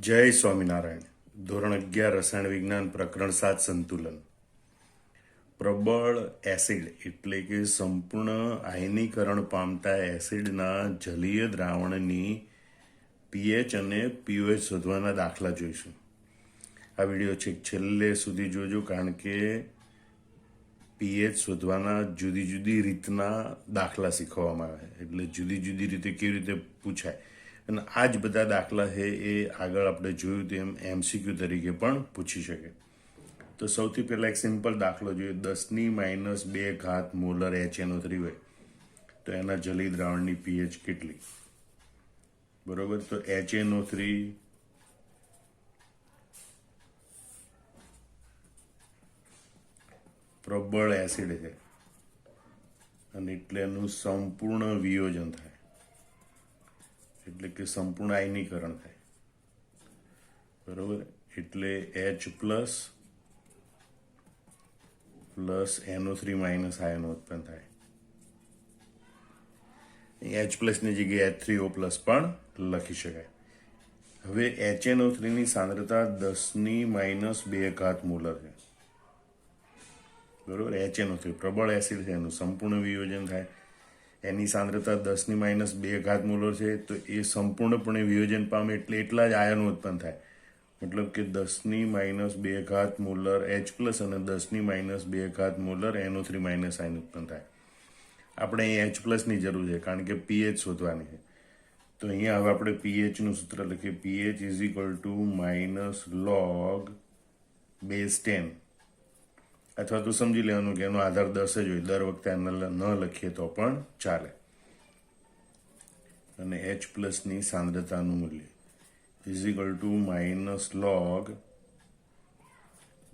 જય સ્વામિનારાયણ. ધોરણ 11 રસાયણ વિજ્ઞાન પ્રકરણ 7 સંતુલન. પ્રબળ એસિડ એટલે કે સંપૂર્ણ આયનીકરણ પામતા એસિડના જલીય દ્રાવણની પીએચ અને પીઓએચ શોધવાના દાખલા જોઈશું. આ વિડીયો છેલ્લે સુધી જોજો, કારણ કે પીએચ શોધવાના જુદી જુદી રીતના દાખલા શીખવવામાં આવે, એટલે જુદી જુદી રીતે કેવી રીતે પૂછાય. અને આ જ બધા દાખલા છે એ આગળ આપણે જોયું તેમ એમસીક્યુ તરીકે પણ પૂછી શકે. તો સૌથી પહેલાં એક સિમ્પલ દાખલો જોઈએ. 10⁻2 મોલર HNO3 હોય તો એના જલી દ્રાવણની પીએચ કેટલી? બરોબર, તો HNO3 પ્રબળ એસિડ છે અને એટલે એનું સંપૂર્ણ વિયોજન થાય, એટલે કે સંપૂર્ણ આયનીકરણ થાય. બરોબર, એટલે H પ્લસ NO3 માઇનસ આયનો ઉત્પન્ન થાય. H પ્લસની જગ્યાએ H3O પ્લસ પણ લખી શકાય. હવે HNO3 ની સાંદ્રતા 10⁻2 મોલર છે. બરોબર, HNO3 પ્રબળ એસિડ છે, એનું સંપૂર્ણ વિયોજન થાય. એની સાંદ્રતા 10⁻2 મોલર છે, તો એ સંપૂર્ણપણે વિયોજન પામે એટલે એટલા જ આયનો ઉત્પન્ન થાય. મતલબ કે 10⁻2 મોલર H પ્લસ અને 10⁻2 મોલર NO3 માઇનસ આયન ઉત્પન્ન થાય. આપણે અહીં H પ્લસની જરૂર છે, કારણ કે પીએચ શોધવાની છે. તો અહીંયા હવે આપણે પીએચનું સૂત્ર લખીએ. PH is equal two -log base 10, અથવા તો સમજી લેવાનું કે એનો આધાર 10 જ હોય. દર વખતે ન લખીએ તો પણ ચાલે. અને H પ્લસની સાંદ્રતાનું મૂલ્ય ઇઝ ઇક્વલ ટુ -log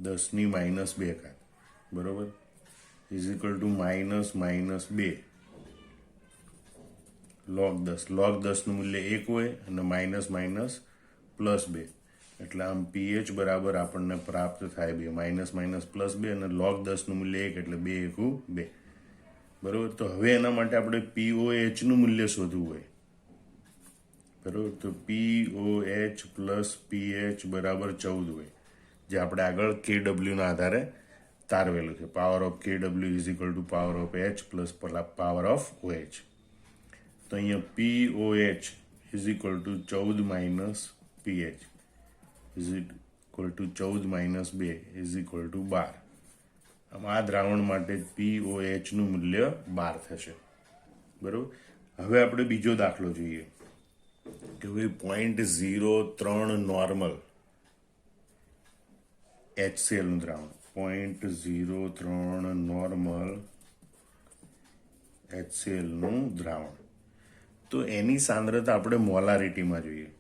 10⁻2. બરોબર, is equal to -2 log 10. log 10નું મૂલ્ય 1 હોય અને -+2, એટલે આમ પીએચ બરાબર આપણને પ્રાપ્ત થાય 2 -+2 અને log 10નું મૂલ્ય 1 એટલે 2 × 2. બરોબર, તો હવે એના માટે આપણે POH નું મૂલ્ય શોધવું હોય. બરોબર, તો POH પ્લસ PH બરાબર 14 હોય, જે આપણે આગળ KW ના આધારે તારવેલું છે. Power of KW is equal two power of H plus power of OH. તો અહીંયા POH is equal two 14 - PH is equal two 14 - 2 is equal two 12. આમ આ દ્રાવણ માટે POH નું મૂલ્ય 12 થશે. બરોબર, હવે આપણે બીજો દાખલો જોઈએ કે ભાઈ 0.03 નોર્મલ HCl નું દ્રાવણ. 0.03 નોર્મલ HCl નું દ્રાવણ. તો એની સાંદ્રતા આપણે મોલારિટીમાં જોઈએ.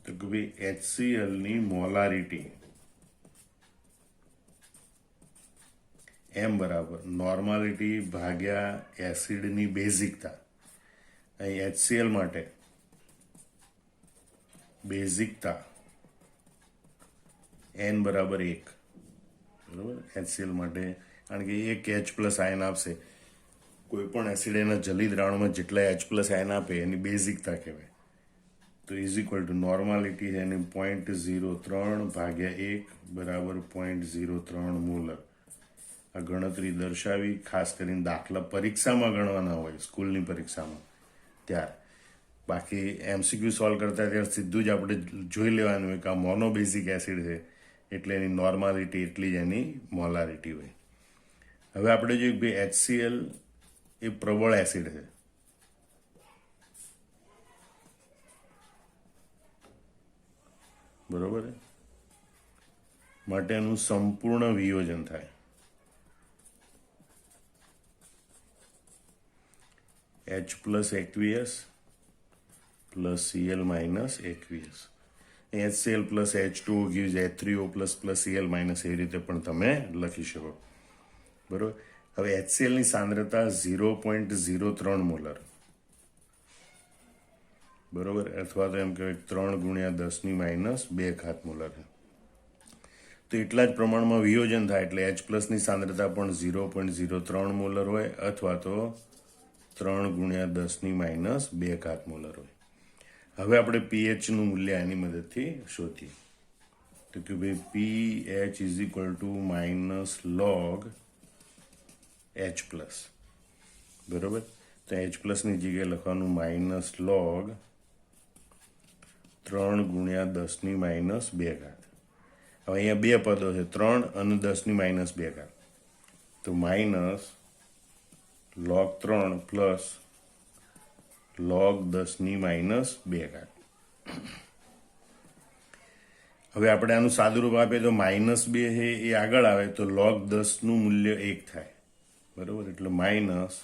તો કે ભાઈ HCl ની મોલારિટી M બરાબર નોર્માલિટી ભાગ્યા એસિડની બેઝિકતા. અહીં HCl માટે બેઝિકતા N બરાબર 1. બરાબર, HCl માટે, કારણ કે એક H પ્લસ આયન આપશે. કોઈ પણ એસિડ એના જલી દ્રાવણમાં જેટલા H પ્લસ આયન આપે એની બેઝિકતા કહેવાય. તો ઇઝ ઇક્વલ ટુ નોર્માલિટી છે એની 0.03 ભાગ્યા 1 બરાબર 0.03 મોલર. આ ગણતરી દર્શાવી, ખાસ કરીને દાખલા પરીક્ષામાં ગણવાના હોય, સ્કૂલની પરીક્ષામાં ત્યારે. બાકી એમસીક્યુ સોલ્વ કરતા ત્યારે સીધું જ આપણે જોઈ લેવાનું હોય કે આ મોનોબેઝિક એસિડ છે એટલે એની નોર્માલિટી એટલી જ એની મોલારિટી હોય. હવે આપણે જોઈએ કે HCl એ પ્રબળ એસિડ છે. બરોબર, માટે એનું સંપૂર્ણ વિયોજન થાય. H plus aqueous plus Cl minus aqueous. HCl plus H2O gives H3O plus Cl minus, એ રીતે પણ તમે લખી શકો. બરોબર, હવે HCl ની સાંદ્રતા 0.03 મોલર. બરોબર, અથવા તો એમ કહેવાય 3 × 10⁻2 મોલર છે. તો એટલા જ પ્રમાણમાં વિયોજન થાય, એટલે H પ્લસની સાંદ્રતા પણ 0.03 મોલર હોય અથવા તો 3 × 10⁻2 મોલર હોય. હવે આપણે pH નું મૂલ્ય આની મદદથી શોધીએ. તો કે ભાઈ pH is equal two minus log H plus. બરોબર. તો H પ્લસની જગ્યાએ લખવાનું માઇનસ લોગ 3 ગુણ્યા 10 ની માઇનસ 2 ઘાત. હવે અહીંયા બે પદો છે, 3 અને 10 ની માઇનસ 2 ઘાત. તો માઇનસ log 3 પ્લસ log 10 ની માઇનસ 2 ઘાત. હવે આપણે આનું સાદુરૂપ આપીએ તો માઇનસ 2 છે એ આગળ આવે તો log 10 નું મૂલ્ય 1 થાય. બરોબર. એટલે માઇનસ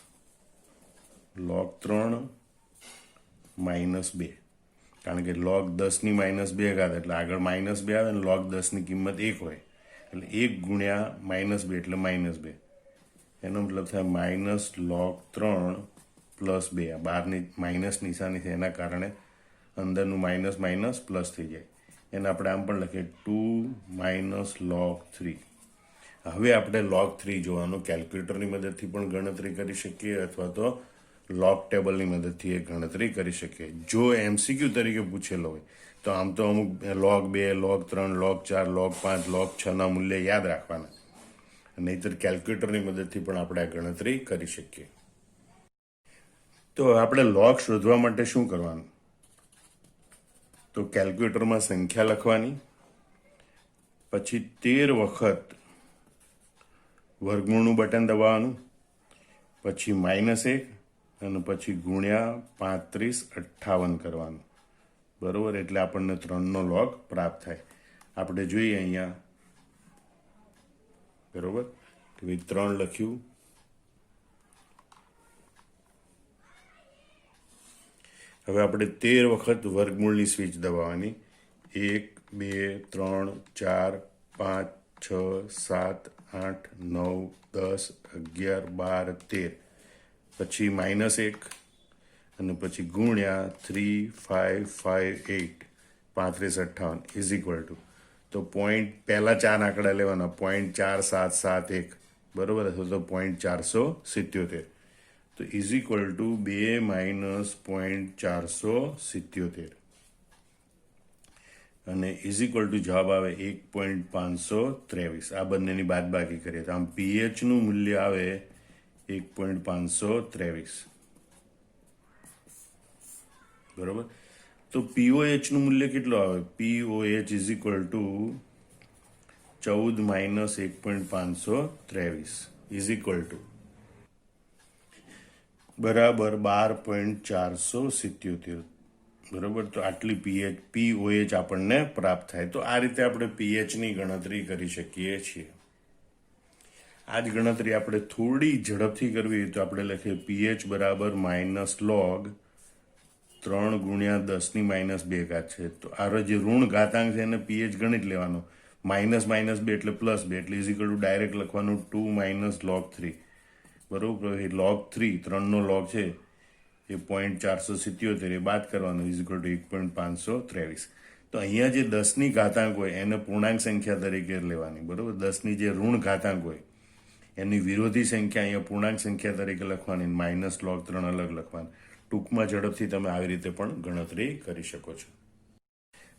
log 3 માઇનસ 2, કારણ કે log 10 ની માઇનસ 2 ઘાત એટલે આગળ માઇનસ 2 આવે ને log 10 ની કિંમત 1 હોય એટલે 1 ગુણ્યા માઇનસ 2 એટલે માઇનસ 2. એનો મતલબ થાય માઇનસ log 3 પ્લસ 2. આ બહારની માઇનસ નિશાની છે એના કારણે અંદરનું માઇનસ માઇનસ પ્લસ થઈ જાય. એને આપણે આમ પણ લખીએ 2 માઇનસ log 3. હવે આપણે log 3 જોવાનું કેલ્ક્યુલેટરની મદદથી પણ ગણતરી કરી શકીએ અથવા તો log ટેબલની મદદથી એ ગણતરી કરી શકીએ. જો MCQ તરીકે પૂછેલો હોય તો આમ તો અમુક log 2, log 3, log 4, log 5, log 6 ના મૂલ્ય યાદ રાખવાના, નહીતર કેલ્ક્યુલેટરની મદદથી પણ આપણે આ ગણતરી કરી શકીએ. તો આપણે log શોધવા માટે શું કરવાનું? તો કેલ્ક્યુલેટરમાં સંખ્યા લખવાની, પછી 13 વખત વર્ગમૂળનું બટન દબાવવાનું, પછી -1 અને પછી ગુણ્યા 3558 કરવાનું. બરોબર. એટલે આપણને 3 નો log પ્રાપ્ત થાય. આપણે જોઈએ અહીંયા. બરોબર. કે ભાઈ 3 લખ્યું. હવે આપણે 13 વખત વર્ગમૂળની સ્વિચ દબાવવાની. 1, 2, 3, 4, 5, 6, 7, 8, 9, 10, 11, 12, 13. પછી -1 અને પછી ગુણ્યા 3558 3558 ઇઝ ઇક્વલ ટુ, તો પોઈન્ટ પહેલા 4 આંકડા લેવાના, 0.4771. બરોબર. અથવા તો 0.477. તો ઇઝ ઇક્વલ ટુ 2 માઇનસ 0.477 અને ઇઝ ઇક્વલ ટુ જવાબ આવે 1.523. આ બંનેની બાદબાકી કરીએ તો આમ pH નું મૂલ્ય આવે 1.523. બરોબર. તો POH નું મૂલ્ય કેટલું આવે? POH is equal two 14 minus 1.523 is equal two બરાબર 12.477. બરોબર. તો આટલી POH આપણને પ્રાપ્ત થાય. તો આ રીતે આપણે pH ની ગણતરી કરી શકીએ છીએ. આ જ ગણતરી આપણે થોડી ઝડપથી કરવી હોય તો આપણે લખીએ pH બરાબર માઇનસ લોગ 3 ગુણ્યા 10 ની માઇનસ 2 ઘાત છે. તો આ જે ઋણ ઘાતાંક છે એને pH ગણિત લેવાનો. -2 એટલે +2 એટલે ઇઝ ઇક્વલ ટુ ડાયરેક્ટ લખવાનું 2 માઇનસ log 3. બરોબર. log 3 3 નો log છે એ 0.477 એ બાદ કરવાનું ઇઝ ઇક્વલ ટુ 1.523. તો અહીંયા જે 10 ની ઘાતાંક હોય એને પૂર્ણાંક સંખ્યા તરીકે લેવાની. બરોબર. 10 ની જે ઋણ ઘાતાંક હોય એની વિરોધી સંખ્યા અહીંયા પૂર્ણાંક સંખ્યા તરીકે લખવાની, માઇનસ log 3 અલગ લખવાની. ટૂંકમાં ઝડપથી તમે આવી રીતે પણ ગણતરી કરી શકો છો.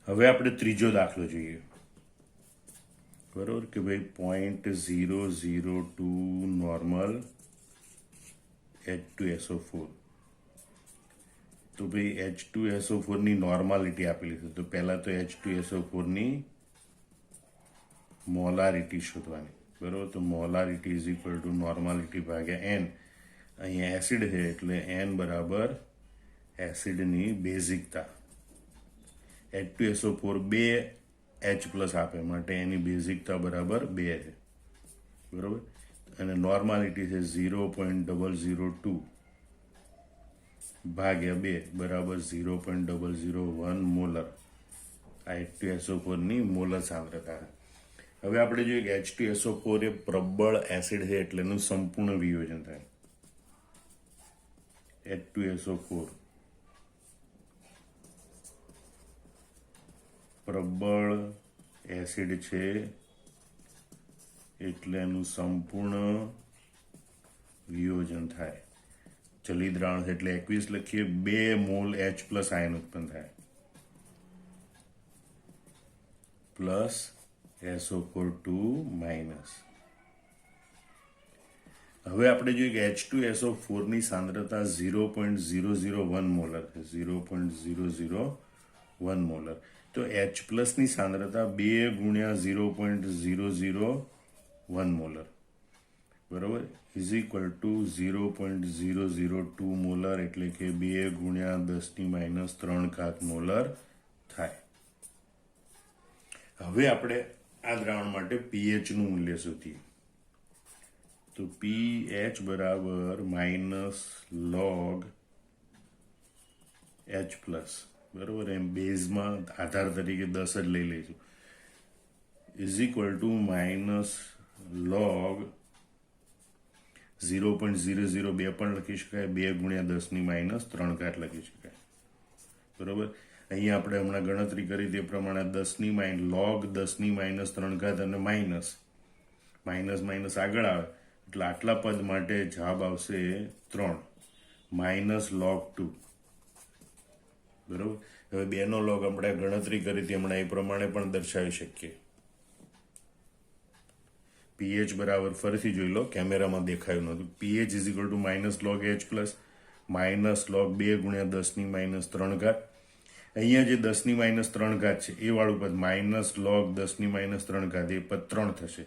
હવે આપણે ત્રીજો દાખલો જોઈએ. બરોબર. કે ભાઈ 0.002 નોર્મલ H2SO4. તો ભાઈ H2SO4 ની નોર્માલિટી આપેલી છે. તો પહેલા તો H2SO4 ની મોલારિટી શોધવાની. બરોબર. તો molarity is equal two normality ભાગ્યા n. અહીંયા એસિડ છે એટલે n બરાબર એસિડની બેઝિકતા. H2SO4 2 H પ્લસ આપે માટે એની બેઝિકતા બરાબર 2 છે. બરોબર. અને નોર્માલિટી છે 0.002 ભાગ્યા 2 બરાબર 0.001 મોલર. આ H2SO4 ની મોલર સાંદ્રતા. હવે આપણે જોઈએ કે H2SO4 એ પ્રબળ એસિડ છે એટલે એનું સંપૂર્ણ વિયોજન થાય. H2SO4 પ્રબળ એસિડ છે એટલે એનું સંપૂર્ણ વિયોજન થાય. જલી દ્રાવણ એટલે 21 લખીએ, 2 મોલ H પ્લસ આયન ઉત્પન્ન થાય. Plus SO4 minus. હવે આપણે જોઈએ કે H2SO4 ની સાંદ્રતા 0.001 મોલર છે, 0.001 મોલર. તો H પ્લસ ની સાંદ્રતા 2 ગુણ્યા 0.001 મોલર, બરોબર, ઇઝ ઇક્વલ ટુ 0.002 મોલર, એટલે કે 2 ગુણ્યા 10⁻³ મોલર થાય. હવે આપણે આ દ્રાવણ માટે pH નું મૂલ્ય શોધીએ. તો pH બરાબર -log H પ્લસ, બરોબર, એમ બેઝમાં આધાર તરીકે 10 જ લઈ લઈશું, ઇઝ ઇક્વલ ટુ -log 0.002 પણ લખી શકાય, 2 ગુણ્યા 10⁻³ લખી શકાય, બરોબર. અહીંયા આપણે હમણાં ગણતરી કરી તે પ્રમાણે log 10⁻³ અને માઇનસ માઇનસ આગળ આવે એટલે આટલા પદ માટે જવાબ આવશે 3 -log 2, બરોબર. હવે 2 નો log આપણે ગણતરી કરી હતી હમણાં એ પ્રમાણે પણ દર્શાવી શકીએ. pH બરાબર, ફરીથી જોઈ લો, કેમેરામાં દેખાયું નહોતું. pH is equal two -log H plus -log 2 ગુણ્યા 10⁻³. અહીંયા જે 10⁻³ છે એ વાળું પદ -log 10⁻³ એ પદ 3 થશે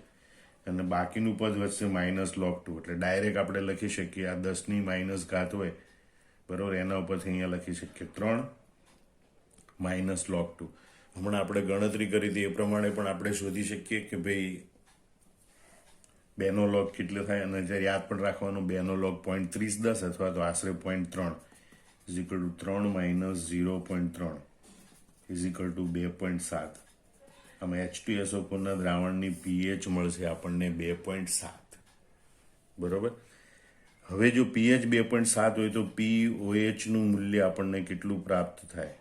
અને બાકીનું પદ વધશે -log 2. એટલે ડાયરેક્ટ આપણે લખી શકીએ આ 10⁻³ હોય, બરોબર, એના ઉપરથી અહીંયા લખી શકીએ 3 -log 2. હમણાં આપણે ગણતરી કરી હતી એ પ્રમાણે પણ આપણે શોધી શકીએ કે ભાઈ 2 નો log કેટલો થાય, અને જ્યારે યાદ પણ રાખવાનું 2 નો log 0.3010 અથવા તો આશરે 0.3 is equal two 3 - 0.3 is equal two 2.7. આમાં H2SO4 ના દ્રાવણની pH મળશે આપણને 2.7, બરોબર. હવે જો pH 2.7 હોય તો pOH નું મૂલ્ય આપણને કેટલું પ્રાપ્ત થાય?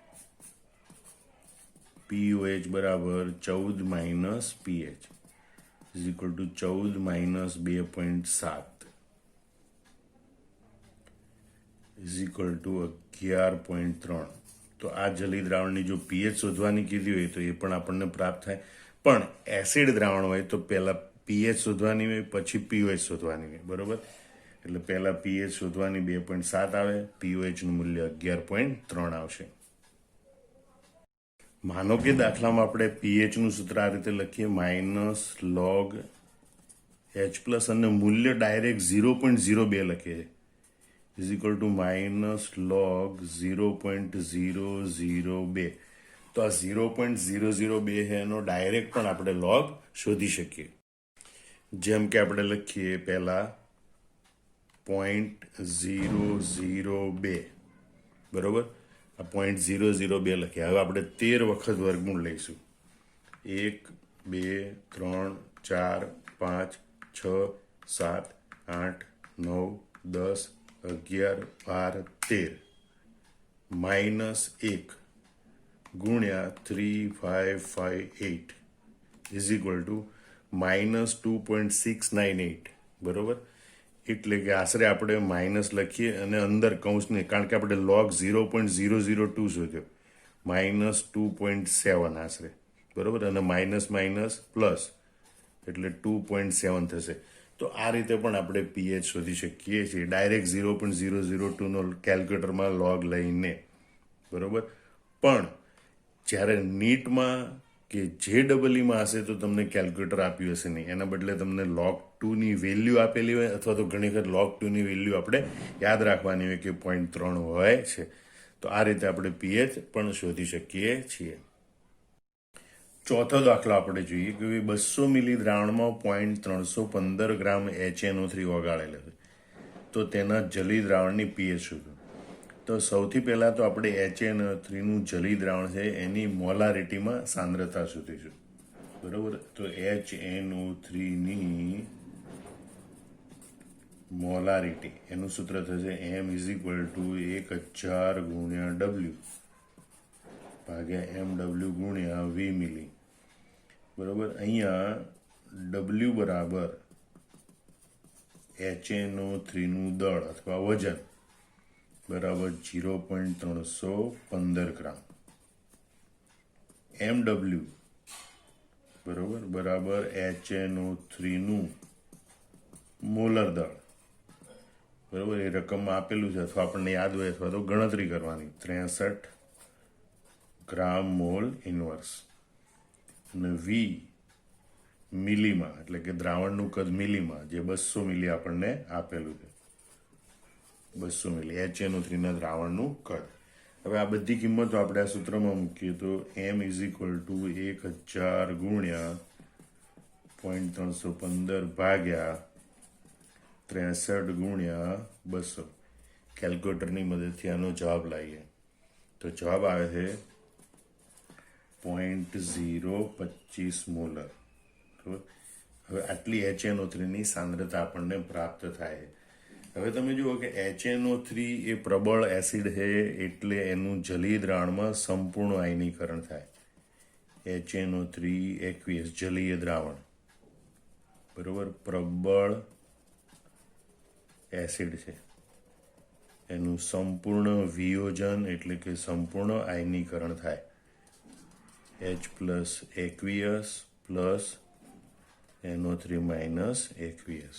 pOH બરાબર 14 - pH is equal two 14 - 2.7 is equal two 11.3. તો આ જલી દ્રાવણની જો pH શોધવાની કીધી હોય તો એ પણ આપણને પ્રાપ્ત થાય. પણ એસિડ દ્રાવણ હોય તો પહેલા pH શોધવાની હોય, પછી pOH શોધવાની હોય, બરોબર. એટલે પહેલા pH શોધવાની 2.7 આવે, pOH નું મૂલ્ય 11.3 આવશે. માનો કે દાખલામાં આપણે pH નું સૂત્ર આ રીતે લખીએ, -log H પ્લસ અને મૂલ્ય ડાયરેક્ટ 0.02 લખીએ, ઇઝ ઇક્વલ ટુ -log 0.002. તો આ 0.002 છે એનો ડાયરેક્ટ પણ આપણે log શોધી શકીએ. જેમ કે આપણે લખીએ પહેલા 0.002, બરોબર, આ 0.002 લખીએ. હવે આપણે 13 વખત વર્ગમૂળ લઈશું. 1 2 3 4 5 6 7 8 9 10 11 12 13 -1 ગુણ્યા 3 5 5 8 ઇઝ ઇક્વલ ટુ -2.698, બરોબર. એટલે કે આશરે આપણે માઇનસ લખીએ અને અંદર કૌંસને, કારણ કે આપણે log 0.002 શોધ્યો, -2.7 આશરે, બરોબર, અને માઇનસ પ્લસ એટલે 2.7 થશે. તો આ રીતે પણ આપણે pH શોધી શકીએ છીએ ડાયરેક્ટ 0.002 નો કેલ્ક્યુલેટરમાં log લઈને, બરોબર. પણ જ્યારે નીટમાં કે JEEમાં હશે તો તમને કેલ્ક્યુલેટર આપ્યું હશે નહીં, એના બદલે તમને log 2 ની વેલ્યુ આપેલી હોય, અથવા તો ઘણી વખત log 2 ની વેલ્યુ આપણે યાદ રાખવાની હોય કે 0.3 હોય છે. તો આ રીતે આપણે pH પણ શોધી શકીએ છીએ. ચોથો દાખલો આપણે જોઈએ કે 200 મિલી દ્રાવણમાં 0.315 ગ્રામ HNO3 ઓગાળેલો છે, તો તેના જલી દ્રાવણની pH શોધો. તો સૌથી પહેલા તો આપણે HNO3 નું જલી દ્રાવણ છે એની મોલારિટીમાં સાંદ્રતા શોધીશું, બરોબર. તો HNO3 ની મોલારિટી, એનું સૂત્ર થશે M ઇઝ ઇક્વલ ટુ 1000 ગુણ્યા W ભાગ્યા MW ગુણ્યા V મિલી, બરોબર. અહીંયા W બરાબર HNO3 નું દળ અથવા વજન બરાબર 0.315 ગ્રામ. MW બરોબર બરાબર HNO3 નું મોલર દળ, બરોબર એ રકમમાં આપેલું છે અથવા આપણને યાદ હોય અથવા તો ગણતરી કરવાની 63 ગ્રામ મોલ ઇનવર્સ, અને વી મિલીમાં એટલે કે દ્રાવણનું કદ મિલીમાં, જે 200 મિલી આપણને આપેલું છે, 200 મિલી HNO3 ના દ્રાવણનું કદ. હવે આ બધી કિંમતો આપણે આ સૂત્રમાં મૂકીએ તો m ઇઝ ઇક્વલ ટુ 1000 ગુણ્યા 0.315 ભાગ્યા 63 ગુણ્યા 200. કેલ્ક્યુલેટરની મદદથી આનો જવાબ લાવીએ તો જવાબ આવે છે 0.025 મોલર. હવે આટલી HNO3 ની સાંદ્રતા આપણને પ્રાપ્ત થાય. હવે તમે જુઓ કે HNO3 એ પ્રબળ એસિડ છે એટલે એનું જલીય દ્રાવણમાં સંપૂર્ણ આયનીકરણ થાય. HNO3 aqueous જલીય દ્રાવણ, બરોબર પ્રબળ એસિડ છે, એનું સંપૂર્ણ વિયોજન એટલે કે સંપૂર્ણ આયનીકરણ થાય. H plus aqueous plus NO3 minus aqueous.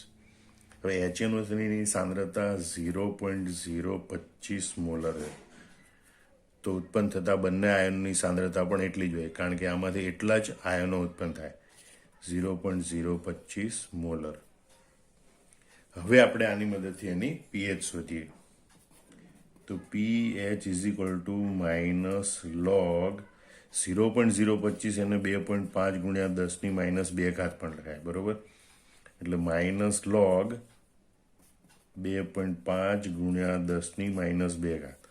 હવે HNO3 ની સાંદ્રતા 0.025 મોલર છે, તો ઉત્પન્ન થતા બંને આયનોની સાંદ્રતા પણ એટલી જ હોય, કારણ કે આમાંથી એટલા જ આયનો ઉત્પન્ન થાય, 0.025 મોલર. હવે આપણે આની મદદથી એની pH શોધીએ તો pH is equal two minus log 0.025 એને 2.5 ગુણ્યા 10 ની માઇનસ 2 ઘાત પણ લખાય, બરોબર, એટલે માઇનસ લોગ 2.5 ગુણ્યા 10 ની માઇનસ 2 ઘાત.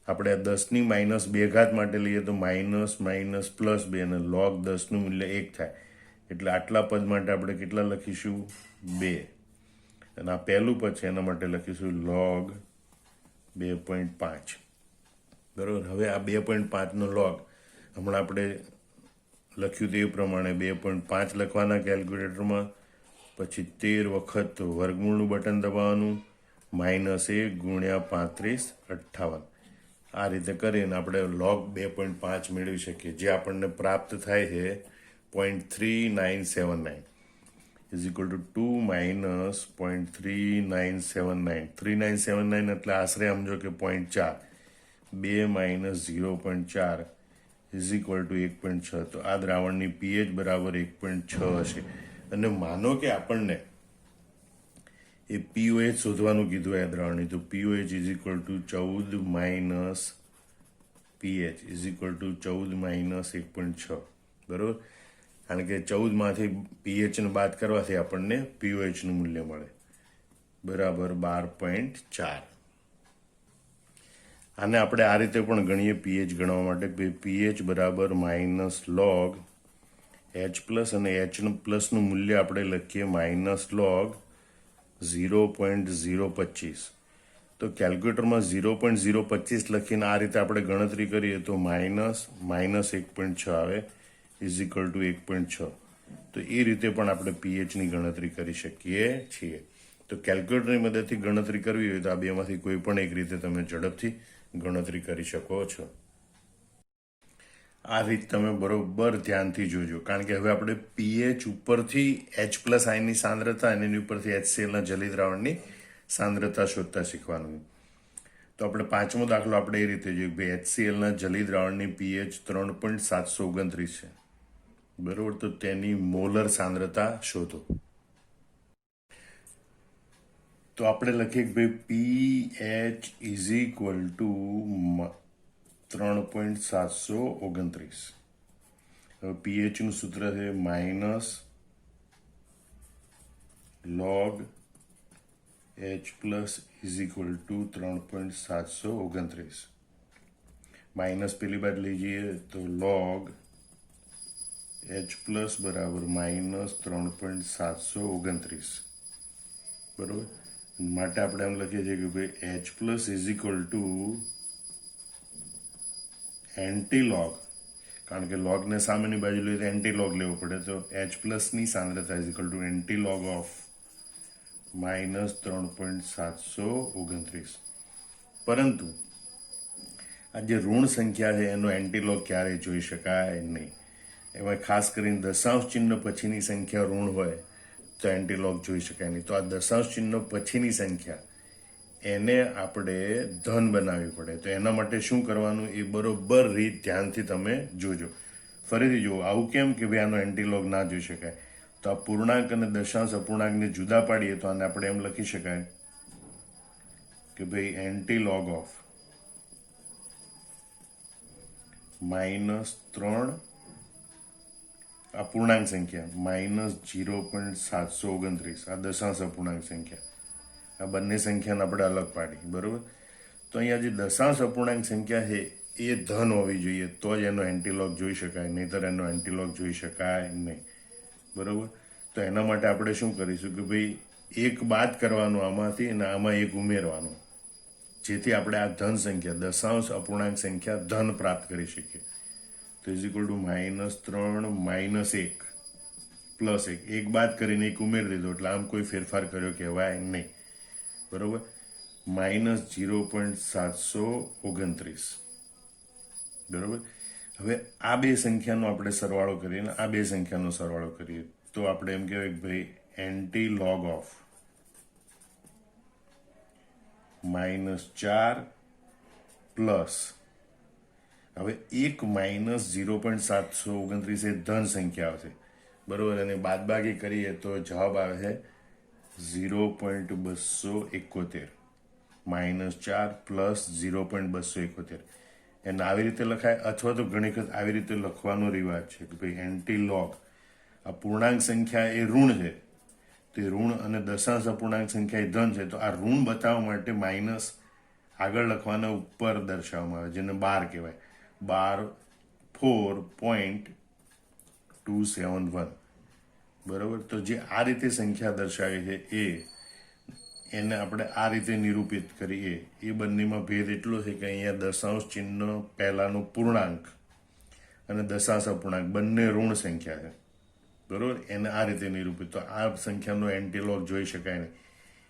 આપણે 10 ની માઇનસ 2 ઘાત માટે લઈએ તો માઇનસ માઇનસ પ્લસ 2 અને લોગ 10 નું મૂલ્ય 1 થાય, એટલે આટલા પદ માટે આપણે કેટલા લખીશું 2, અને આ પહેલું પદ છે એના માટે લખીશું લોગ 2.5, બરોબર. હવે આ 2.5 નો લોગ હમણાં આપણે લખ્યું તે પ્રમાણે 2.5 લખવાના કેલ્ક્યુલેટરમાં, પછી 13 વખત વર્ગમૂળનું બટન દબાવવાનું, -1 ગુણ્યા 35 58, આ રીતે કરીને આપણે લોગ 2.5 મેળવી શકીએ, જે આપણને પ્રાપ્ત થાય છે 0.3979 ઇઝ ઇક્વલ ટુ 2 - 0.3979. 3979 એટલે આશરે સમજો કે 0.4, 2 - 0.4 ઇઝ ઇક્વલ ટુ 1.6. તો આ દ્રાવણની pH બરાબર 1.6 હશે. અને માનો કે આપણને એ POH શોધવાનું કીધું આ દ્રાવણની, તો POH is equal two 14 minus pH is equal two 14 - 1.6, બરોબર, કારણ કે 14 માંથી pH ને બાદ કરવાથી આપણને POH નું મૂલ્ય મળે, બરાબર 12.4. આને આપણે આ રીતે પણ ગણીએ pH ગણવા માટે, pH બરાબર માઇનસ લોગ H પ્લસ અને H પ્લસ નું મૂલ્ય આપણે લખીએ માઇનસ લોગ 0.025. તો કેલ્ક્યુલેટરમાં 0.025 લખીને આ રીતે આપણે ગણતરી કરીએ તો માઇનસ 1.6 આવે ઇઝ ઇક્વલ ટુ 1.6. તો એ રીતે પણ આપણે pH ની ગણતરી કરી શકીએ છીએ. તો કેલ્ક્યુલેટરની મદદથી ગણતરી કરવી હોય તો આ બેમાંથી કોઈ પણ એક રીતે તમે ઝડપથી ગણતરી કરી શકો છો. આ રીત તમે બરોબર ધ્યાનથી જોજો, કારણ કે હવે આપણે pH ઉપરથી H પ્લસ આયનની સાંદ્રતા અને એની ઉપરથી HCl ના જલીય દ્રાવણની સાંદ્રતા શોધતા શીખવાનું. તો આપણે પાંચમો દાખલો આપણે એ રીતે જોયું કે HCl ના જલીય દ્રાવણની pH 3.729 છે, બરોબર, તો તેની મોલર સાંદ્રતા શોધો. તો આપણે લખીએ કે pH ઇઝ ઇક્વલ ટુ 3.729. હવે pH નું સૂત્ર છે minus log H plus is equal two 3.729. Minus પેલી બાદ લઈ જઈએ તો લોગ H પ્લસ બરાબર માઇનસ 3.729, બરોબર. માટે આપણે એમ લખીએ છીએ કે ભાઈ H plus is equal two antilog, કારણ કે લોગને સામેની બાજુ લઈએ તો એન્ટીલોગ લેવો પડે, તો H પ્લસની સાંદ્રતા is equal two antilog of minus 3.729. પરંતુ આ જે ઋણ સંખ્યા છે એનો એન્ટીલોગ ક્યારેય જોઈ શકાય નહીં. એમાં ખાસ કરીને દશાંશ ચિહ્ન પછીની સંખ્યા ઋણ હોય તો એન્ટીલોગ જોઈ શકાય નહીં. તો આ દશાંશ ચિહ્ન પછીની સંખ્યા એને આપણે ધન બનાવવી પડે. તો એના માટે શું કરવાનું એ બરોબર રીત ધ્યાનથી તમે જોજો. ફરીથી જુઓ, આવું કેમ કે ભાઈ આનો એન્ટીલોગ ના જોઈ શકાય? તો આ પૂર્ણાંક અને દશાંશ અપૂર્ણાંકને જુદા પાડીએ તો આને આપણે એમ લખી શકાય કે ભાઈ એન્ટીલોગ ઓફ -3 આ પૂર્ણાંક સંખ્યા -0.729 આ દશાંશ અપૂર્ણાંક સંખ્યા. આ બંને સંખ્યાને આપણે અલગ પાડી, બરોબર. તો અહીંયા જે દશાંશ અપૂર્ણાંક સંખ્યા છે એ ધન હોવી જોઈએ તો જ એનો એન્ટીલોગ જોઈ શકાય, નહીતર એનો એન્ટીલોગ જોઈ શકાય નહીં, બરોબર. તો એના માટે આપણે શું કરીશું કે ભાઈ એક બાદ કરવાનું આમાંથી અને આમાં એક ઉમેરવાનું, જેથી આપણે આ ધન સંખ્યા દશાંશ અપૂર્ણાંક સંખ્યા ધન પ્રાપ્ત કરી શકીએ. તો ઇઝ ઇક્વલ ટુ -3 -1 +1 એક બાદ કરીને એક ઉમેરી દીધો એટલે આમ કોઈ ફેરફાર કર્યો કહેવાય નહીં, બરોબર. -0.729, બરોબર. હવે આ બે સંખ્યાનો આપણે સરવાળો કરીએ ને આ બે સંખ્યાનો સરવાળો કરીએ તો આપણે એમ કહેવાય કે ભાઈ એન્ટીલોગ ઓફ -4 પ્લસ, હવે એક -0.729 એ ધન સંખ્યા આવશે, બરોબર. અને બાદબાકી કરીએ તો જવાબ આવે છે 0.271 -4 પ્લસ 0.271. એને આવી રીતે લખાય, અથવા તો ઘણી વખત આવી રીતે લખવાનો રિવાજ છે કે ભાઈ એન્ટીલોગ આ પૂર્ણાંક સંખ્યા એ ઋણ છે, તે ઋણ અને દશાંશ અપૂર્ણાંક સંખ્યા એ ધન છે. તો આ ઋણ બતાવવા માટે માઇનસ આગળ લખવાના ઉપર દર્શાવવામાં આવે, જેને 12 કહેવાય. 4.271, બરોબર. તો જે આ રીતે સંખ્યા દર્શાવે છે એને આપણે આ રીતે નિરૂપિત કરીએ. એ બંનેમાં ભેદ એટલો છે કે અહીંયા દશાંશ ચિહ્ન પહેલાનો પૂર્ણાંક અને દશાંશ અપૂર્ણાંક બંને ઋણ સંખ્યા છે, બરોબર. એને આ રીતે નિરૂપિત. તો આ સંખ્યાનો એન્ટીલોગ જોઈ શકાય નહીં.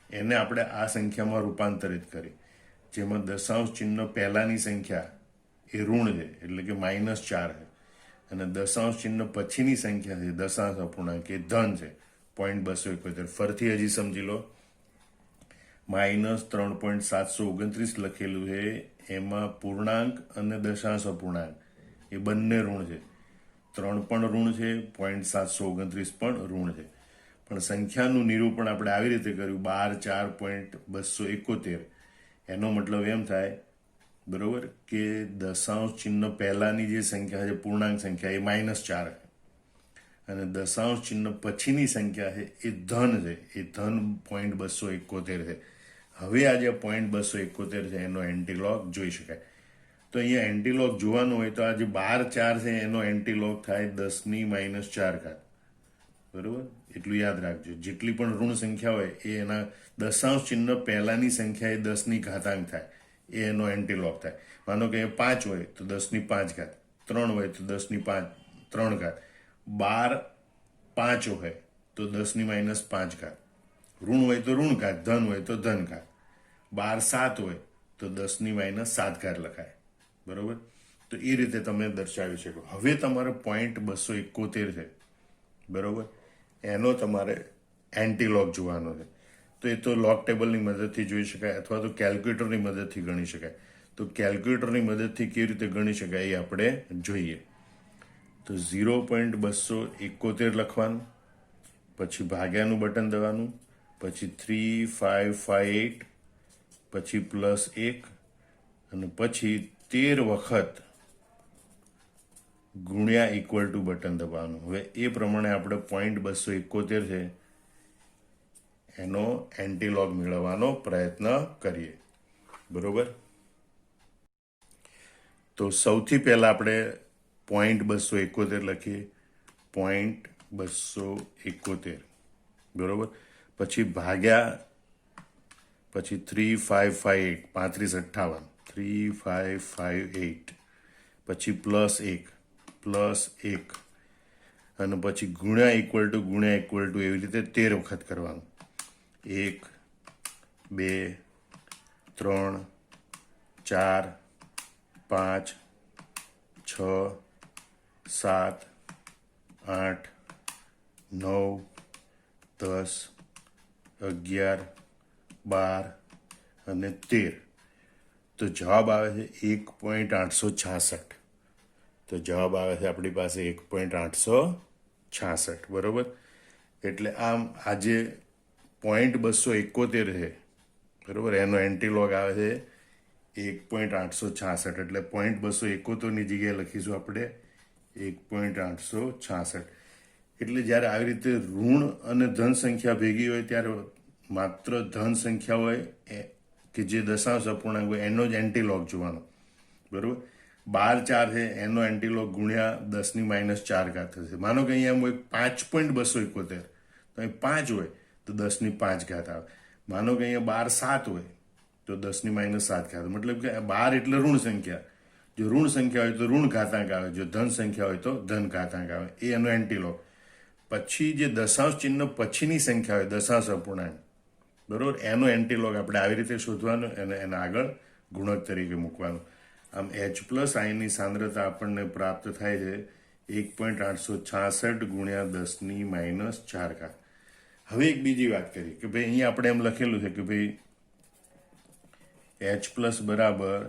એને આપણે આ સંખ્યામાં રૂપાંતરિત કરી, જેમાં દશાંશ ચિહ્ન પહેલાની સંખ્યા એ ઋણ છે એટલે કે -4 છે, અને દશાંશ ચિહ્ન પછીની સંખ્યા છે દશાંશ અપૂર્ણાંક એ ધન છે 0.271. ફરીથી હજી સમજી લો, -3.729 લખેલું છે, એમાં પૂર્ણાંક અને દશાંશ અપૂર્ણાંક એ બંને ઋણ છે. 3 પણ ઋણ છે, 0.729 પણ ઋણ છે. પણ સંખ્યાનું નિરૂપણ આપણે આવી રીતે કર્યું 12 4.271. એનો મતલબ એમ થાય, બરોબર, કે દશાંશ ચિહ્ન પહેલાની જે સંખ્યા છે પૂર્ણાંક સંખ્યા એ -4 છે, અને દશાંશ ચિહ્ન પછીની સંખ્યા છે એ ધન છે, એ ધન 0.271 છે. હવે આ જે 0.271 છે એનો એન્ટીલોગ જોઈ શકાય. તો અહીંયા એન્ટીલોગ જોવાનું હોય તો આ જે 12 4 છે એનો એન્ટીલોગ થાય 10⁻⁴, બરોબર. એટલું યાદ રાખજો, જેટલી પણ ઋણ સંખ્યા હોય એ એના દશાંશ ચિહ્ન પહેલાની સંખ્યા એ 10ની ઘાતાંક થાય, એ એનો એન્ટીલોગ થાય. માનો કે 5 હોય તો 10⁵, 3 હોય તો 10⁵ 3, 12 5 હોય તો 10⁻⁵, ઋણ હોય તો ઋણ ઘાત, ધન હોય તો ધન ઘાત. 12 7 હોય તો 10⁻⁷ લખાય, બરોબર. તો એ રીતે તમે દર્શાવી શકો. હવે તમારે 0.271 છે, બરોબર, એનો તમારે એન્ટીલોગ જોવાનો છે. તો એ તો લોગ ટેબલની મદદથી જોઈ શકાય અથવા તો કેલ્ક્યુલેટરની મદદથી ગણી શકાય. તો કેલ્ક્યુલેટરની મદદથી કેવી રીતે ગણી શકાય એ આપણે જોઈએ. તો 0.271 લખવાનું, પછી ભાગ્યાનું બટન દબાવવાનું, પછી 3558, પછી +1, અને પછી 13 વખત ગુણ્યા ઇક્વલ ટુ બટન દબાવવાનું. હવે એ પ્રમાણે આપણે 0.271 છે એનો એન્ટીલોગ મેળવવાનો પ્રયત્ન કરીએ, બરોબર. તો સૌથી પહેલા આપણે 0.271 લખીએ, 0.271, બરોબર. પછી ભાગ્યા, પછી 3558, 3558, પછી +1, અને પછી ગુણ્યા ઇક્વલ ટુ એવી રીતે 13 વખત કરવાનું. 1 2 3 4 5 6 7 8, 9, 10, 11, 12 અને 13. તો જવાબ આવે છે 1.866. તો જવાબ આવે છે આપણી પાસે 1.866. બરોબર. એટલે આમ આજે 0.271 છે, બરોબર, એનો એન્ટીલોગ આવે છે 1.866. એટલે 0.271 જગ્યાએ લખીશું આપણે 1.866. એટલે જ્યારે આવી રીતે ઋણ અને ધન સંખ્યા ભેગી હોય ત્યારે માત્ર ધન સંખ્યા હોય કે જે દશાંશ અપૂર્ણાંક હોય એનો જ એન્ટીલોગ જોવાનો. બરોબર. 12 4 છે, એનો એન્ટીલોગ ગુણ્યા 10⁻⁴ થશે. માનો કે અહીંયા હોય 5.271, તો અહીં 5 હોય તો 10⁵ આવે. માનો કે અહીંયા 12 7 હોય તો 10⁻⁷ મતલબ કે 12 એટલે ઋણ સંખ્યા. જો ઋણ સંખ્યા હોય તો ઋણ ઘાતાંક આવે, જો ધન સંખ્યા હોય તો ધન ઘાતાંક આવે. એ એનો એન્ટીલોગ. પછી જે દશાંશ ચિહ્ન પછીની સંખ્યા હોય, દશાંશ અપૂર્ણાંક, બરોબર, એનો એન્ટીલોગ આપણે આવી રીતે શોધવાનો અને એના આગળ ગુણક તરીકે મૂકવાનું. આમ H+Iની સાંદ્રતા આપણને પ્રાપ્ત થાય છે 1.866 ગુણ્યા 10⁻⁴. હવે એક બીજી વાત કરીએ કે ભાઈ અહીંયા આપણે એમ લખેલું છે કે ભાઈ H+ બરાબર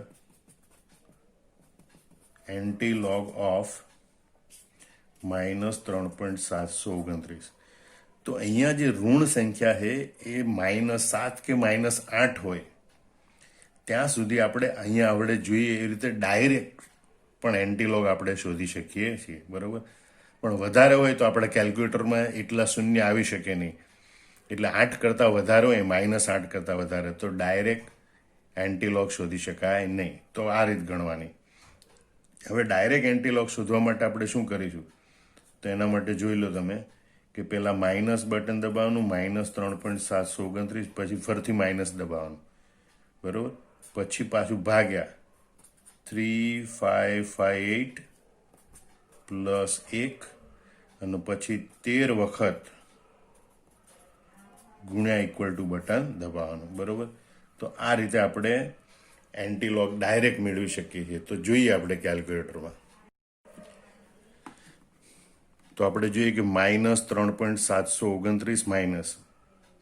એન્ટીલોગ ઓફ -3.729. તો અહીંયા જે ઋણ સંખ્યા છે એ -7 કે -8 હોય ત્યાં સુધી આપણે અહીંયા આપણે જોઈએ એ રીતે ડાયરેક્ટ પણ એન્ટીલોગ આપણે શોધી શકીએ છીએ. બરાબર. પણ વધારે હોય તો આપણે કેલ્ક્યુલેટરમાં એટલા શૂન્ય આવી શકે નહીં. એટલે 8 કરતાં વધારે હોય, -8 કરતાં વધારે, તો ડાયરેક્ટ એન્ટીલોગ શોધી શકાય નહીં. તો આ રીત ગણવાની. હવે ડાયરેક્ટ એન્ટીલોગ શોધવા માટે આપણે શું કરીશું? તો એના માટે જોઈ લો તમે કે પહેલાં માઇનસ બટન દબાવવાનું, -3.729, પછી ફરીથી માઇનસ દબાવવાનું. બરાબર. પછી પાછું ભાગ્યા 3558 પ્લસ 1 અને પછી 13 વખત ગુણ્યા ઇક્વલ ટુ બટન દબાવવાનું. બરાબર. તો આ રીતે આપણે એન્ટીલોગ ડાયરેક્ટ મેળવી શકીએ છીએ. તો જોઈએ આપણે કેલ્ક્યુલેટરમાં. તો આપણે જોઈએ કે -3.729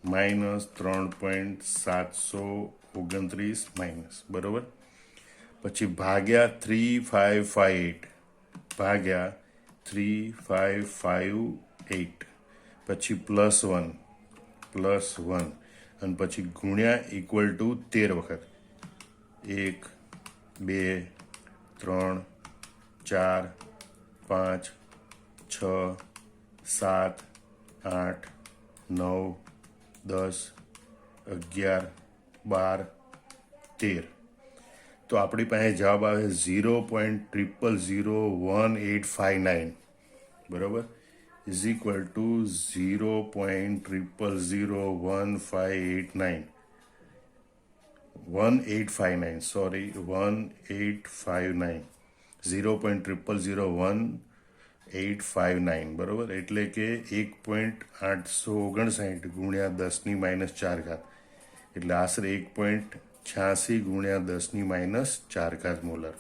-3.729 માઇનસ, બરોબર. પછી ભાગ્યા 3558 ભાગ્યા 3558, પછી +1 અને પછી ગુણ્યા ઇક્વલ ટુ 13 વખત. 1 2 3 4 5 6 7 8 9 10 11 12 13. તો આપણી પાસે જવાબ આવે 0.000189, બરાબર, ઇઝ ઇક્વલ ટુ 0.000159 0.000189, બરાબર. એટલે કે 1.859 ગુણ્યા 10⁻⁴, એટલે આશરે 1.86 ગુણ્યા 10⁻⁴ મોલર.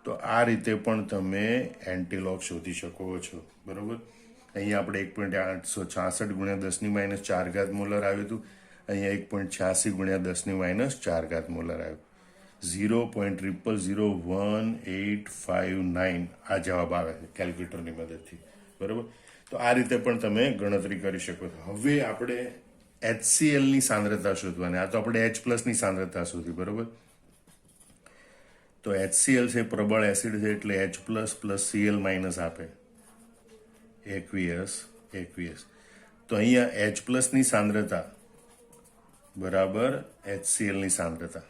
તો આ રીતે પણ તમે એન્ટીલોગ શોધી શકો છો. બરાબર. અહીંયા આપણે 1.866 ગુણ્યા 10⁻⁴ મોલર આવ્યું હતું. અહીંયા 1.86 ગુણ્યા 10⁻⁴ મોલર આવ્યું. 0.000189 આ જવાબ આવે છે કેલ્ક્યુલેટરની મદદથી. બરાબર. તો આ રીતે પણ તમે ગણતરી કરી શકો છો. હવે આપણે HCl ની સાંદ્રતા શોધવાની. આ તો આપણે H+ ની સાંદ્રતા શોધી. બરાબર. તો HCl છે પ્રબળ એસિડ છે, એટલે H+ + Cl- આપે aqueous. તો અહીંયા H+ ની સાંદ્રતા બરાબર HCl ની સાંદ્રતા,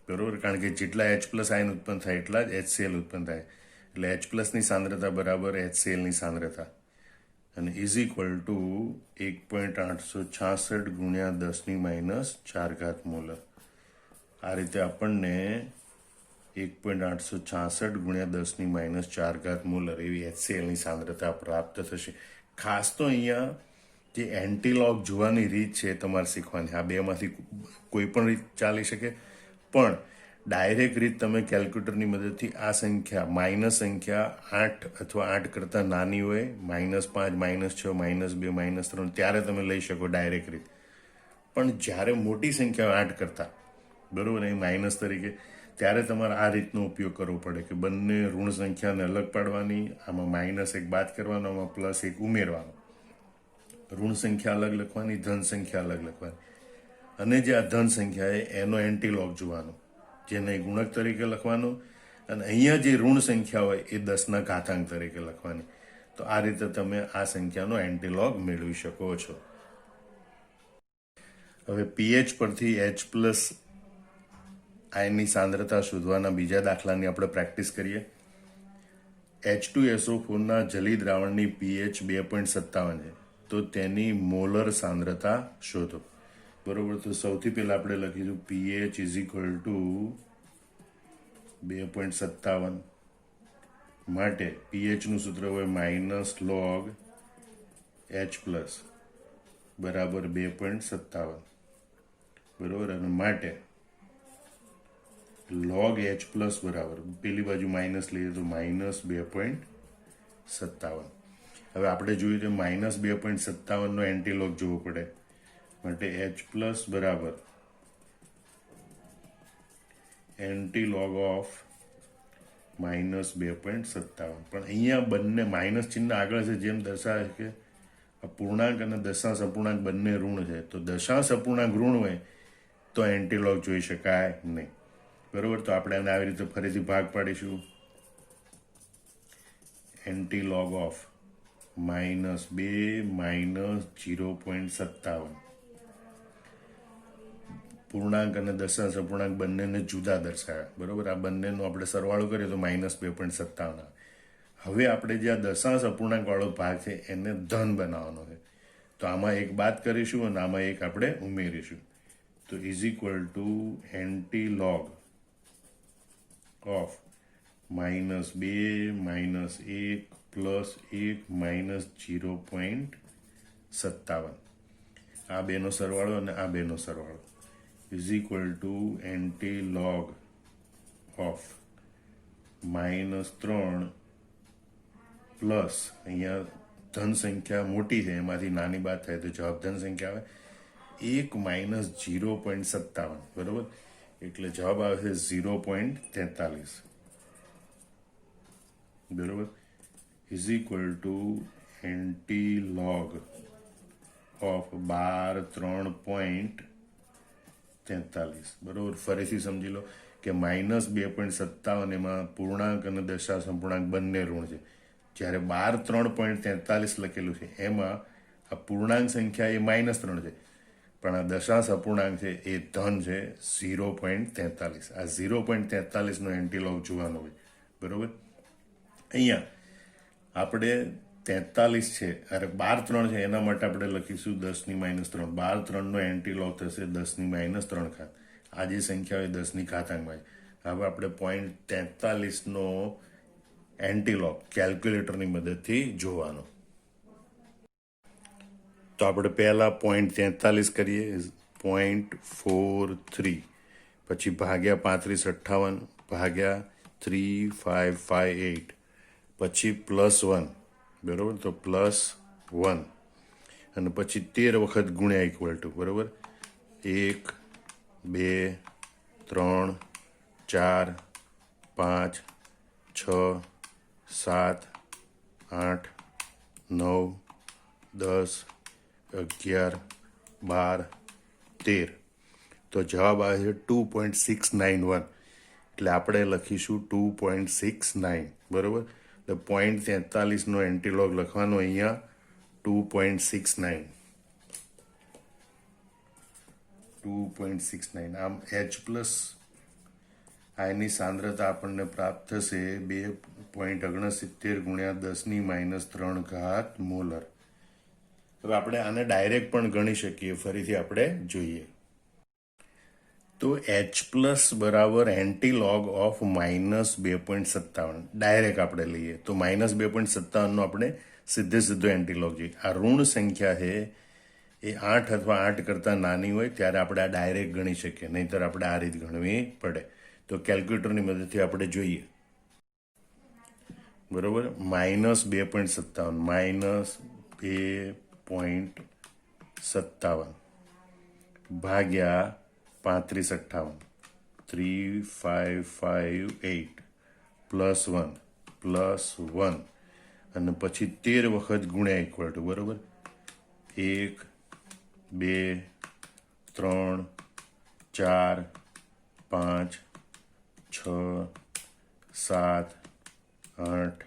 બરોબર. કારણ કે જેટલા H+ આયન ઉત્પન્ન થાય એટલા જ HCl ઉત્પન્ન થાય. એટલે H+ ની સાંદ્રતા બરાબર HCl ની સાંદ્રતા, અને ઇઝ ઇક્વલ ટુ 1.866 ગુણ્યા 10⁻⁴ મોલર. આ રીતે આપણને 1.866 ગુણ્યા 10⁻⁴ મોલર એવી HCl ની સાંદ્રતા પ્રાપ્ત થશે. ખાસ તો અહીંયા જે એન્ટીલોગ જોવાની રીત છે તમારે શીખવાની. આ બેમાંથી કોઈ પણ રીત ચાલી શકે, પણ ડાયરેક્ટ રીત તમે કેલ્ક્યુલેટરની મદદથી આ સંખ્યા માઇનસ સંખ્યા 8 અથવા 8 કરતાં નાની હોય -5 -6 -2 -3 ત્યારે તમે લઈ શકો ડાયરેક્ટ રીત. પણ જ્યારે મોટી સંખ્યા 8 કરતાં બરાબર અહીં માઇનસ તરીકે ત્યારે તમારે આ રીતનો ઉપયોગ કરવો પડે કે બંને ઋણ સંખ્યાને અલગ પાડવાની, આમાં માઇનસ એક બાદ કરવાનો, આમાં પ્લસ એક ઉમેરવાનો, ઋણ સંખ્યા અલગ લખવાની, ધન સંખ્યા અલગ લખવાની, અને જે આ ધન સંખ્યા એનો એન્ટીલોગ જોવાનો, જેને ગુણક તરીકે લખવાનું, અને અહીંયા જે ઋણ સંખ્યા હોય એ 10ના ઘાતાંક તરીકે લખવાની. તો આ રીતે તમે આ સંખ્યાનો એન્ટીલોગ મેળવી શકો છો. હવે પીએચ પરથી H પ્લસ આયનની સાંદ્રતા શોધવાના બીજા દાખલાની આપણે પ્રેક્ટિસ કરીએ. H2SO4ના જલી દ્રાવણની pH 2.57 છે, તો તેની મોલર સાંદ્રતા શોધો. બરોબર, તો સૌથી પહેલા આપણે લખીશું pH ઇઝ ઇક્વલ ટુ 2.57. માટે pH નું સૂત્ર હોય -log H પ્લસ બરાબર 2.57. બરોબર, અને માટે log H પ્લસ બરાબર પેલી બાજુ માઇનસ લઈએ તો -2.57. હવે આપણે જોયું કે -2.57 નો એન્ટીલોગ જોવો પડે, માટે H પ્લસ બરાબર એન્ટીલોગ ઓફ -2.57. પણ અહીંયા બંને માઇનસ ચિહ્ન આગળ છે, જેમ દર્શાવે કે પૂર્ણાંક અને દશાંશ અપૂર્ણાંક બંને ઋણ છે, તો દશાંશ અપૂર્ણાંક ઋણ હોય તો એન્ટીલોગ જોઈ શકાય નહીં. બરોબર, તો આપણે આને આવી રીતે ફરીથી ભાગ પાડીશું. Antilog of -2 -0.57. પૂર્ણાંક અને દશાંશ અપૂર્ણાંક બંનેને જુદા દર્શાવ્યા. બરોબર, આ બંનેનો આપણે સરવાળો કરીએ તો -2.57. હવે આપણે જે આ દશાંશ અપૂર્ણાંક વાળો ભાગ છે એને ધન બનાવવાનો છે, તો આમાં એક બાદ કરીશું અને આમાં એક આપણે ઉમેરીશું. તો is equal two antilog of -2 -1 +1 -0.57. આ બેનો સરવાળો અને આ બેનો સરવાળો is equal two antilog of -3 plus અહીંયા ધન સંખ્યા મોટી છે એમાંથી નાની બાદ થાય તો જવાબ ધન સંખ્યા આવે 1 -0.57. બરોબર, એટલે જવાબ આવે છે 0.43. બરોબર, is equal two antilog of 3.43. બરોબર, ફરીથી સમજી લો કે -2.57 એમાં પૂર્ણાંક અને દશાંશ અપૂર્ણાંક બંને ઋણ છે, જ્યારે 3.43 લખેલું છે એમાં આ પૂર્ણાંક સંખ્યા એ -3 છે, પણ આ દશાંશ અપૂર્ણાંક છે એ ધન છે 0.43. આ 0.43 નો એન્ટીલોગ જોવાનો હોય. બરોબર, અહીંયા આપણે 43 છે અરે 3 છે એના માટે આપણે લખીશું 10⁻3. 3 નો એન્ટીલોગ થશે 10⁻3. આ જે સંખ્યા હોય 10ની ઘાતાંકમાં. હવે આપણે 0.43 નો એન્ટીલોગ કેલ્ક્યુલેટરની મદદથી જોવાનો. તો આપણે પહેલા 0.43 કરીએ, 0.43, પછી ભાગ્યા 3558 ભાગ્યા 3558, પછી +1. બરોબર, તો +1, અને પછી 13 વખત ગુણ્યા ઇક્વલ ટુ. બરોબર, 1 2 3 4 5 6 7 8 9 10 11 12 13. તો જવાબ આવે છે 2.691. એટલે આપણે લખીશું 2.69. બરોબર, તો 0.43 નો એન્ટીલોગ લખવાનો અહીંયા 2.69. 2.69. આમ H પ્લસ આયનની સાંદ્રતા આપણને પ્રાપ્ત થશે 2.69 ગુણ્યા 10⁻³ મોલર. હવે આપણે આને ડાયરેક્ટ પણ ગણી શકીએ, ફરીથી આપણે જોઈએ. તો H પ્લસ બરાબર એન્ટીલોગ ઓફ -2.57 ડાયરેક્ટ આપણે લઈએ તો -2.57 નો આપણે સીધો એન્ટીલોગ જોઈએ. આ ઋણ સંખ્યા છે એ 8 અથવા 8 કરતાં નાની હોય ત્યારે આપણે આ ડાયરેક્ટ ગણી શકીએ, નહીંતર આપણે આ રીત ગણવી પડે. તો કેલ્ક્યુલેટરની મદદથી આપણે જોઈએ. બરોબર, -2.57 -2.57 ભાગ્યા 3558 3558 +1 અને પછી 13 વખત ગુણ્યા ઇક્વલ ટુ. બરોબર, 1 2 3 4 5 6 7 8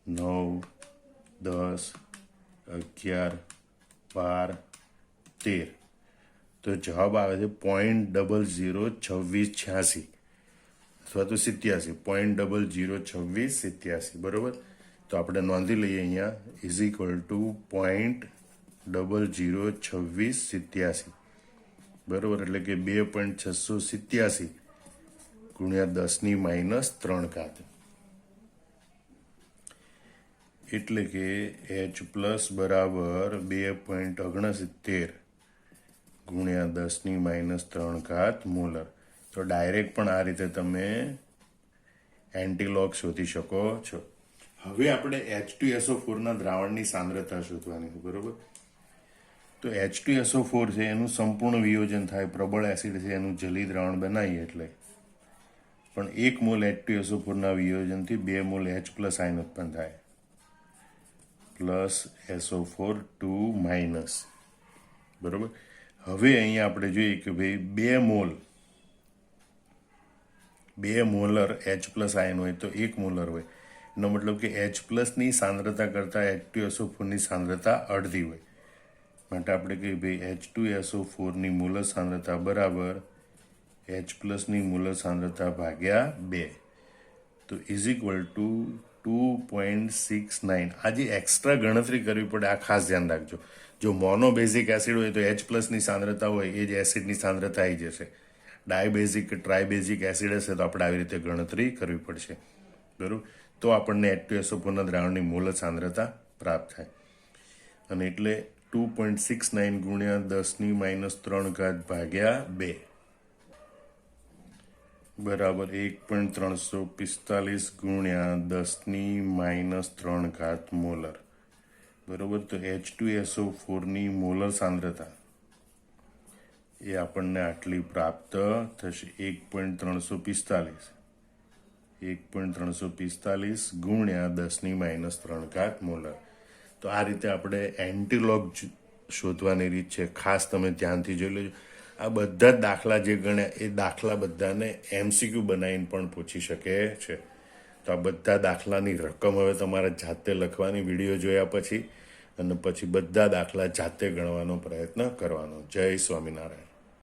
9 10 11 12 13. તો જવાબ આવે છે 0.002686 અથવા તો 87, 0.002687. બરોબર, તો આપણે નોંધી લઈએ અહીંયા =0.002687. બરોબર, એટલે કે 2.687 ગુણ્યા 10⁻³ એટલે કે H પ્લસ બરાબર 2.69 ગુણ્યા 10⁻³ મોલર. તો ડાયરેક્ટ પણ આ રીતે તમે એન્ટીલોગ શોધી શકો છો. હવે આપણે H2SO4 દ્રાવણની સાંદ્રતા શોધવાની છે. બરોબર, તો H2SO4 છે એનું સંપૂર્ણ વિયોજન થાય, પ્રબળ એસિડ છે એનું જલી દ્રાવણ બનાવીએ એટલે, પણ 1 મોલ H2SO4 વિયોજનથી 2 મોલ H પ્લસ આયન ઉત્પન્ન થાય, પ્લસ SO4 2-. બરોબર, હવે અહીંયા આપણે જોઈએ કે ભાઈ 2 મોલર H પ્લસ આયન હોય તો 1 મોલર હોય, એનો મતલબ કે H પ્લસની સાંદ્રતા કરતાં H2SO4ની સાંદ્રતા અડધી હોય. માટે આપણે કહીએ ભાઈ H2SO4ની મોલર સાંદ્રતા બરાબર H પ્લસની મોલર સાંદ્રતા ભાગ્યા 2, તો =2.69. આ જે એક્સ્ટ્રા ગણતરી કરવી પડે આ ખાસ ધ્યાન રાખજો. જો મોનોબેઝિક એસિડ હોય તો H પ્લસની સાંદ્રતા હોય એ જ એસિડની સાંદ્રતા આવી જશે. ડાયબેઝિક કે ટ્રાયબેઝિક એસિડ હશે તો આપણે આવી રીતે ગણતરી કરવી પડશે. બરાબર, તો આપણને H2SO4 દ્રાવણની મોલર સાંદ્રતા પ્રાપ્ત થાય. અને એટલે 2.69 ગુણ્યા 10⁻³ ભાગ્યા 2 બરાબર 1.345 ગુણ્યા 10⁻³ મોલર. બરોબર, તો H2SO4ની મોલર સાંદ્રતા એ આપણને આટલી પ્રાપ્ત થશે, 1.345 ગુણ્યા 10⁻³ મોલર. તો આ રીતે આપણે એન્ટીલોગ શોધવાની રીત છે, ખાસ તમે ધ્યાનથી જોઈ લેજો. આ બધા જ દાખલા જે ગણ્યા એ દાખલા બધાને MCQ બનાવીને પણ પૂછી શકે છે. તો આ બધા દાખલાની રકમ હવે તમારે જાતે લખવાની વિડીયો જોયા પછી, અને પછી બધા દાખલા જાતે ગણવાનો પ્રયત્ન કરવાનો. જય સ્વામિનારાયણ.